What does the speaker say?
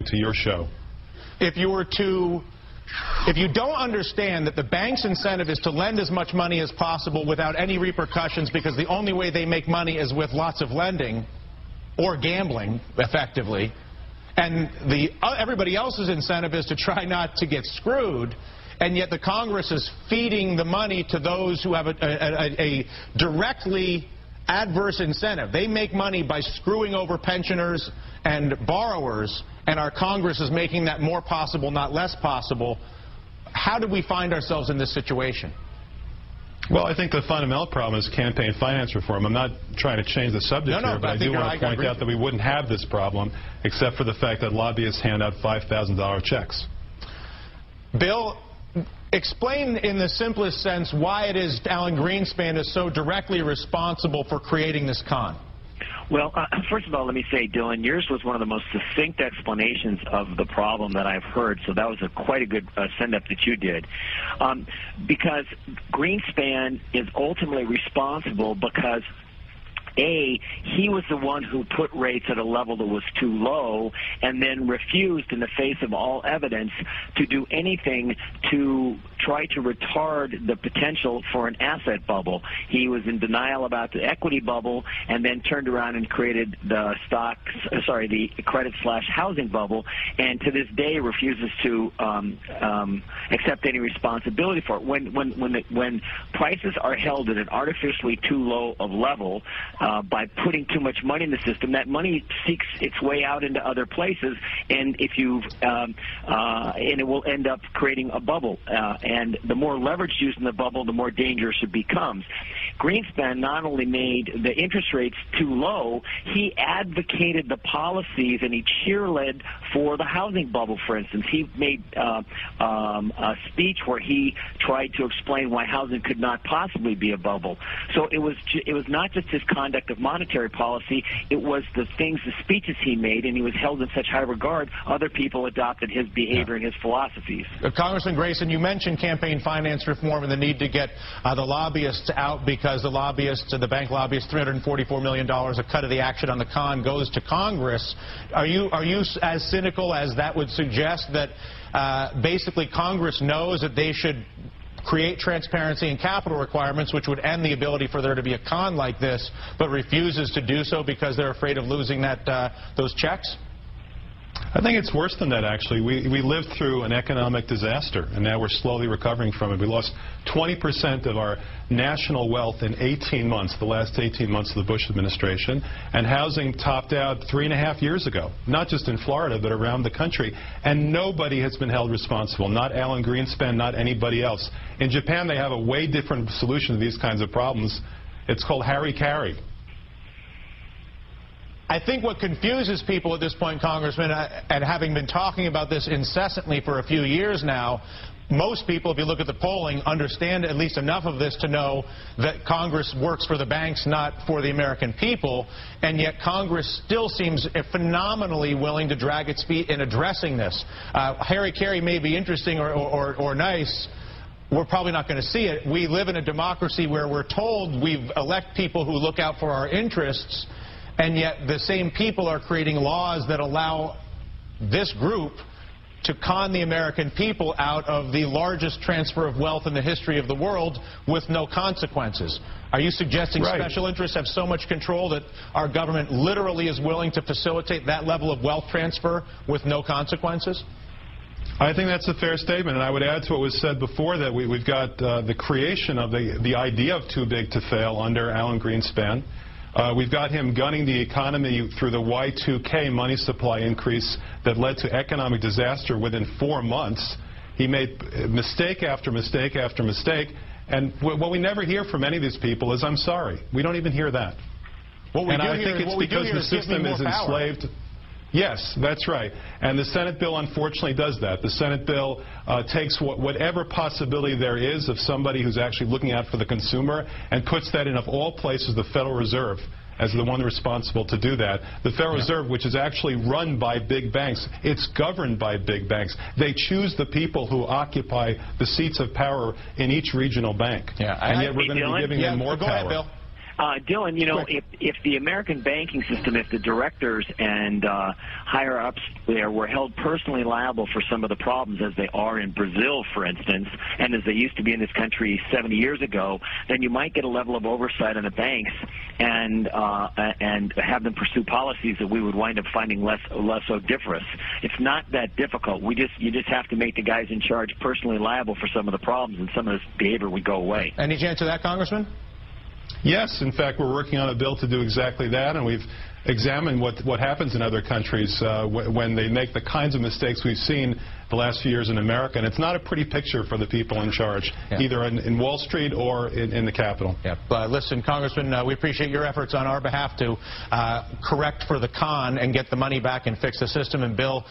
to your show. If you don't understand that the bank's incentive is to lend as much money as possible without any repercussions, because the only way they make money is with lots of lending or gambling, effectively, and everybody else's incentive is to try not to get screwed, and yet the Congress is feeding the money to those who have a directly adverse incentive. They make money by screwing over pensioners and borrowers, and our Congress is making that more possible, not less possible. How did we find ourselves in this situation? Well, I think the fundamental problem is campaign finance reform. I'm not trying to change the subject here, but I do want to point out that we wouldn't have this problem except for the fact that lobbyists hand out $5,000 checks. Bill, explain in the simplest sense why it is Alan Greenspan is so directly responsible for creating this con. Well, first of all, let me say, Dylan, yours was one of the most succinct explanations of the problem that I've heard, so that was quite a good send-up that you did. Because Greenspan is ultimately responsible because he was the one who put rates at a level that was too low and then refused in the face of all evidence to do anything to try to retard the potential for an asset bubble. He was in denial about the equity bubble and then turned around and created the the credit/housing bubble, and to this day refuses to accept any responsibility for it. When prices are held at an artificially too low of level, by putting too much money in the system, that money seeks its way out into other places, and and it will end up creating a bubble. And the more leverage used in the bubble, the more dangerous it becomes. Greenspan not only made the interest rates too low, he advocated the policies and he cheerled for the housing bubble, for instance. He made a speech where he tried to explain why housing could not possibly be a bubble. So it was not just his conduct of monetary policy, it was the speeches he made, and he was held in such high regard, other people adopted his behavior and his philosophies. Congressman Grayson, you mentioned campaign finance reform and the need to get the lobbyists out because the bank lobbyists, $344 million, a cut of the action on the con goes to Congress. Are you as cynical as that would suggest, that basically Congress knows that they should create transparency and capital requirements, which would end the ability for there to be a con like this, but refuses to do so because they're afraid of losing those checks? I think it's worse than that, actually. We lived through an economic disaster, and now we're slowly recovering from it. We lost 20% of our national wealth in 18 months, the last 18 months of the Bush administration, and housing topped out 3.5 years ago, not just in Florida, but around the country. And nobody has been held responsible, not Alan Greenspan, not anybody else. In Japan, they have a way different solution to these kinds of problems. It's called Harry-Carry. I think what confuses people at this point, Congressman, and having been talking about this incessantly for a few years now, most people, if you look at the polling, understand at least enough of this to know that Congress works for the banks, not for the American people, and yet Congress still seems phenomenally willing to drag its feet in addressing this. Harry-Carry may be interesting or nice. We're probably not going to see it. We live in a democracy where we're told we elect people who look out for our interests, and yet the same people are creating laws that allow this group to con the American people out of the largest transfer of wealth in the history of the world with no consequences. Are you suggesting special interests have so much control that our government literally is willing to facilitate that level of wealth transfer with no consequences? I think that's a fair statement, and I would add to what was said before that we've got the creation of the idea of too big to fail under Alan Greenspan. We've got him gunning the economy through the Y2K money supply increase that led to economic disaster within 4 months. He made mistake after mistake after mistake, and what we never hear from any of these people is, I'm sorry. We don't even hear that. And I think it's because the system is enslaved. Yes, that's right. And the Senate bill, unfortunately, does that. The Senate bill takes whatever possibility there is of somebody who's actually looking out for the consumer and puts that in, of all places, the Federal Reserve as the one responsible to do that. The Federal Reserve, which is actually run by big banks, it's governed by big banks. They choose the people who occupy the seats of power in each regional bank. And yet we're going to be giving them more power. Go ahead, Bill. Dylan, you know, if the American banking system, if the directors and higher-ups there were held personally liable for some of the problems as they are in Brazil, for instance, and as they used to be in this country 70 years ago, then you might get a level of oversight on the banks and have them pursue policies that we would wind up finding less odoriferous. It's not that difficult. You just have to make the guys in charge personally liable for some of the problems, and some of this behavior would go away. Any chance of that, Congressman? Yes, in fact, we're working on a bill to do exactly that, and we've examined what happens in other countries when they make the kinds of mistakes we've seen the last few years in America. And it's not a pretty picture for the people in charge, either in Wall Street or in the Capitol. Listen, Congressman, we appreciate your efforts on our behalf to correct for the con and get the money back and fix the system. And Bill,